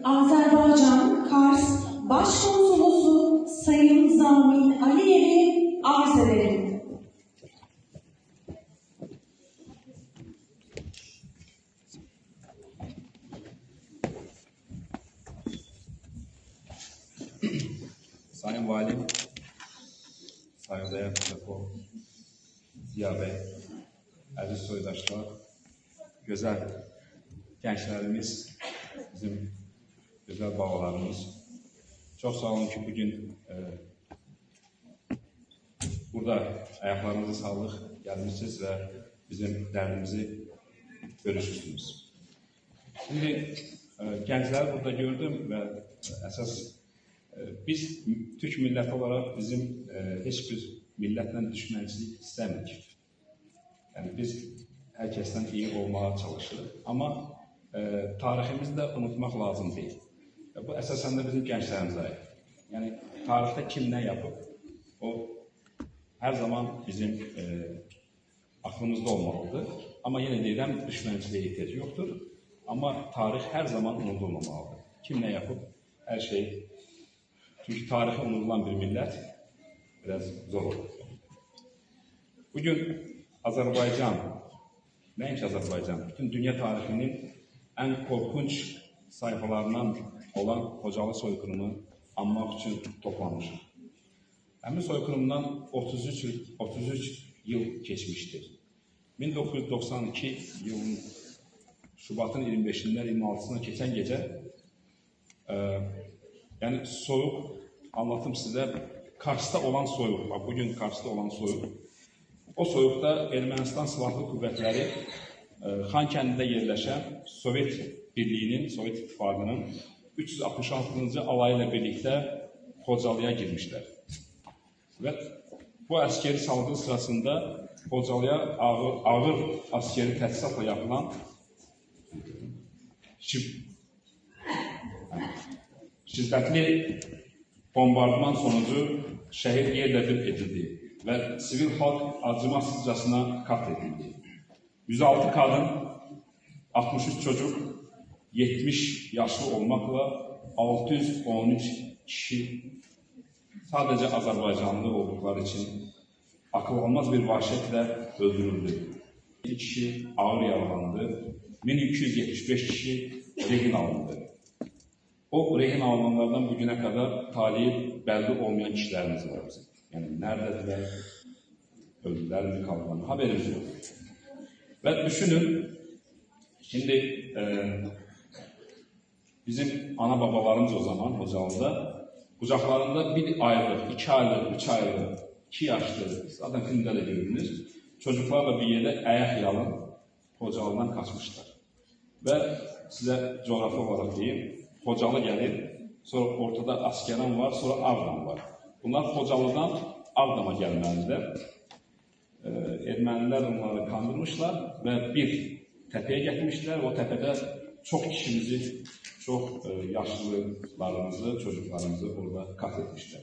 Azerbaycan Kars Başkonsolosu Sayın Zamin Aliyev'i arz ederim. Sayın Valim, Sayın Değer Telefon, Ziya Bey, aziz soydaşlar, güzel gençlerimiz, bizim güzel babalarımız. Çok sağ olun ki bugün burada ayaklarınıza sağlık gelmişsiniz ve bizim derdimizi görüşürsünüz. Şimdi gençler burada gördüm ve esas biz Türk milleti olarak bizim hiçbir milletle düşmançılık istemirik. Yani biz herkesten iyi olmaya çalışırıq. Ama tariximizi de unutmak lazım değil. Bu esasen de bizim gençlerimize ait. Yani tarihte kim ne yapıp o her zaman bizim aklımızda olmalıdır. Ama yine deyirəm, düşmançılığa ihtiyacı yoktur. Ama tarih her zaman unutulmamalıdır. Kim ne yapıp her şey. Çünkü tarihi unutulan bir millet biraz zor olur. Bugün Azerbaycan, neymiş Azerbaycan? Bütün dünya tarihinin en korkunç sayfalarından olan Xocalı soykırımı anmak için toplanmışıq. Həmin soykırımdan 33 yıl geçmiştir. 1992 yılın Şubatın 25'inden 26'sına geçen gece yani soyuq, anlatım size Kars'ta olan soyuq, bak bugün Kars'ta olan soyuq. O soyuqda Ermənistan Silahlı Qüvvətləri Xankəndidə yerləşən Sovet Birliğinin, Sovet İttifaqının 366. alayı ilə birlikdə Xocalıya girmişlər. Və bu əskeri salgın sırasında Xocalıya ağır askeri təchizatla yapılan şiddetli bombardıman sonucu şehir yerle bir edildi ve sivil halk acımasızcasına katledildi. 106 kadın, 63 çocuk, 70 yaşlı olmakla 613 kişi sadece Azerbaycanlı oldukları için akıl almaz bir vahşetle öldürüldü. 2 kişi ağır yaralandı, 1275 kişi rehin alındı. O rehin alınanlardan bugüne kadar talihi belli olmayan kişilerimiz var bizim. Yani neredeler, öldüler mi, kaldılar mı haberimiz yok. Ve düşünün, şimdi bizim ana babalarımız o zaman Xocalı'da kucaklarında 1 aylık, 2 aylık, 3 aylık, 2 yaşlı, zaten filmde de görünür, çocuklarla bir yere ayak yalın Xocalı'dan kaçmışlar. Ve size coğrafi olarak diyeyim, Xocalı gelir, sonra ortada Askeran var, sonra Ağdam var. Bunlar Xocalı'dan Ağdam'a gelməlidir. Ermənilər onları kandırmışlar ve bir tepeye getirmişler. O tepede çok kişimizi, çok yaşlılarımızı, çocuklarımızı orada katletmişler.